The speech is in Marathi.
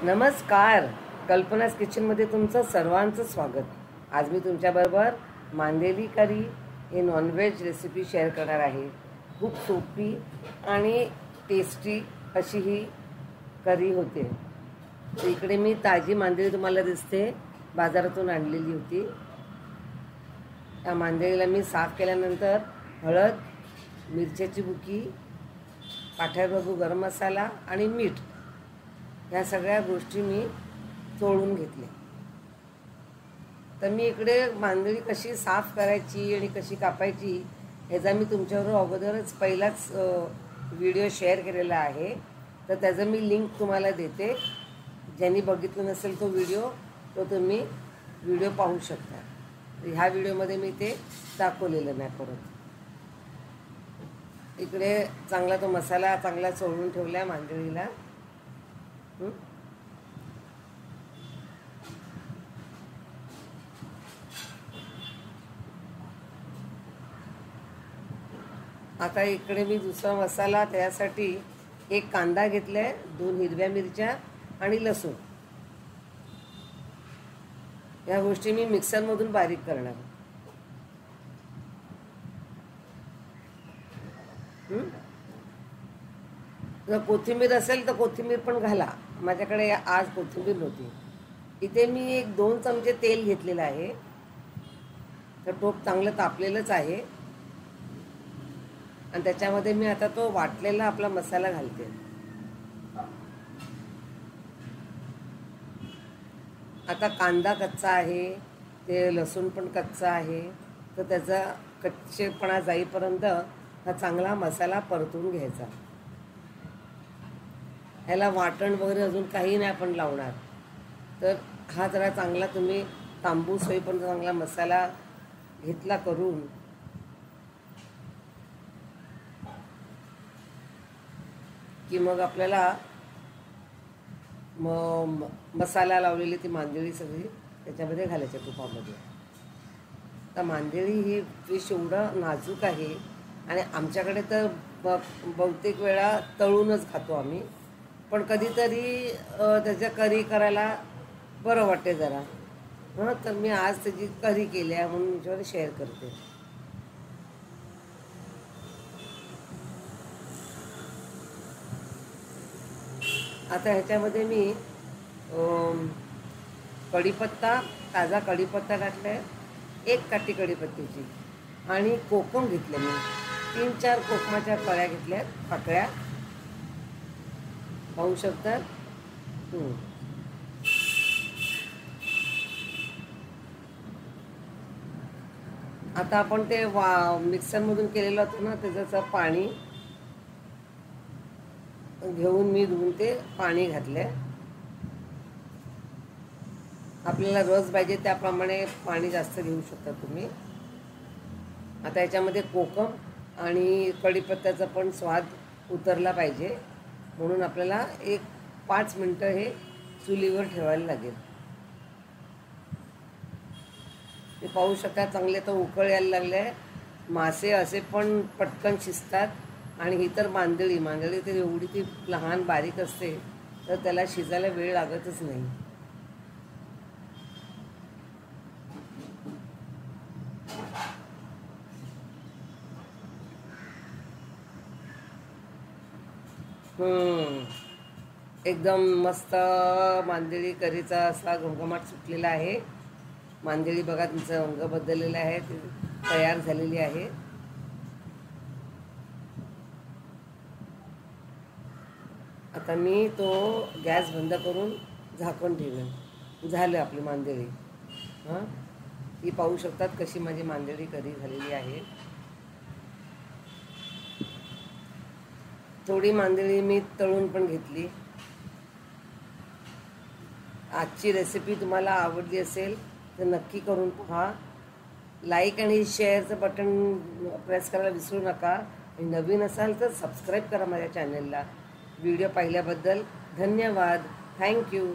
नमस्कार. कल्पना's किचनमध्ये तुमचं सर्वांचं स्वागत. आज मी तुमच्याबरोबर मांदेली करी हे नॉनव्हेज रेसिपी शेअर करणार आहे. खूप सोपी आणि टेस्टी अशी ही करी होते. तर इकडे मी ताजी मांदेली तुम्हाला दिसते, बाजारातून आणलेली होती. त्या मांदेलीला मी साफ केल्यानंतर हळद, मिरच्याची बुकी, काठ्याबगू गरम मसाला आणि मीठ या सगळ्या गोष्टी मी चोळून घेतल्या. तर मी इकडे मांदेली कशी साफ करायची आणि कशी कापायची ह्याचा मी तुमच्याबरोबर अगोदरच पहिलाच व्हिडिओ शेअर केलेला आहे. तर त्याचं मी लिंक तुम्हाला देते. ज्यांनी बघितलं नसेल तो व्हिडिओ, तो तुम्ही व्हिडिओ पाहू शकता. ह्या व्हिडिओमध्ये मी ते दाखवलेलं नाही. परत इकडे चांगला तो मसाला चांगला चोळून ठेवला आहे मांदेलीला. आता इकडे मी दुसरा मसाला त्यासाठी एक कांदा घेतलाय, 2 हिरव्या मिरच्या आणि लसूण. या गोष्टी मी मिक्सरमधून बारीक करणार. जर कोथिंबीर असेल तर कोथिंबीर पण घाला. माझ्याकडे आज कोथिंबीर नव्हती. इथे मी 1-2 चमचे तेल घेतलेलं आहे. तर टोप चांगलं तापलेलंच आहे आणि त्याच्यामध्ये मी आता तो वाटलेला आपला मसाला घालते. आता कांदा कच्चा आहे, ते लसूण पण कच्चा आहे. तर त्याचा कच्चेपणा जाईपर्यंत हा चांगला मसाला परतून घ्यायचा. ह्याला वाटण वगैरे अजून काही नाही आपण लावणार. तर हा जरा चांगला तुम्ही तांबूस होईपर्यंत चांगला मसाला घेतला करून की मग आपल्याला मसाला लावलेली ती मांदेली सगळी त्याच्यामध्ये घालायच्या तुपामध्ये. तर मांदेली ही फिश एवढं नाजूक आहे आणि आमच्याकडे तर बहुतेक वेळा तळूनच खातो आम्ही. पण कधीतरी त्याच्या करी करायला बरं वाटते जरा. तर मी आज त्याची करी केली आहे म्हणून तुमच्यावर शेअर करते. आता ह्याच्यामध्ये मी कढीपत्ता, ताजा कढीपत्ता घातला आहे, 1 काठी कढीपत्त्याची आणि कोकम घेतले. मी 3-4 कोकमाच्या कळ्या घेतल्या, पाकळ्या पाहू शकतात. आता आपण ते मिक्सरमधून केलेलं होतं ना, त्याचं पाणी घेऊन मी धुवून ते पाणी घातले. आपल्याला रस पाहिजे त्याप्रमाणे पाणी जास्त घेऊ शकता तुम्ही. आता याच्यामध्ये कोकम आणि कढीपत्त्याचा पण स्वाद उतरला पाहिजे म्हणून आपल्याला 5 मिनटं हे चुलीवर ठेवायला लागेल. ते पाहू शकता चांगले तर उकळ यायला लागले. मासे असे पण पटकन शिजतात आणि ही तर मांदेली तर एवढी ती लहान बारीक असते तर त्याला शिजायला वेळ लागतच नाही. एकदम मस्त मांदेली करीचा असा घमघमाट सुटलेला आहे. मांदेली बघा तुमचं रंग बदललेला आहे, ती तयार झालेली आहे. आता मी तो गॅस बंद करून झाकण ठेवेन. झालं आपली मांदेली. ती पाहू शकतात कशी माझी मांदेली करी झालेली आहे. थोडी मांदेली मी तळून पण घेतली. आजची रेसिपी तुम्हाला आवडली असेल तर नक्की करून पहा. लाईक आणि शेअरचं बटन प्रेस करायला विसरू नका. आणि नवीन असाल तर सबस्क्राईब करा माझ्या चॅनलला. व्हिडिओ पाहिल्याबद्दल धन्यवाद. थँक्यू.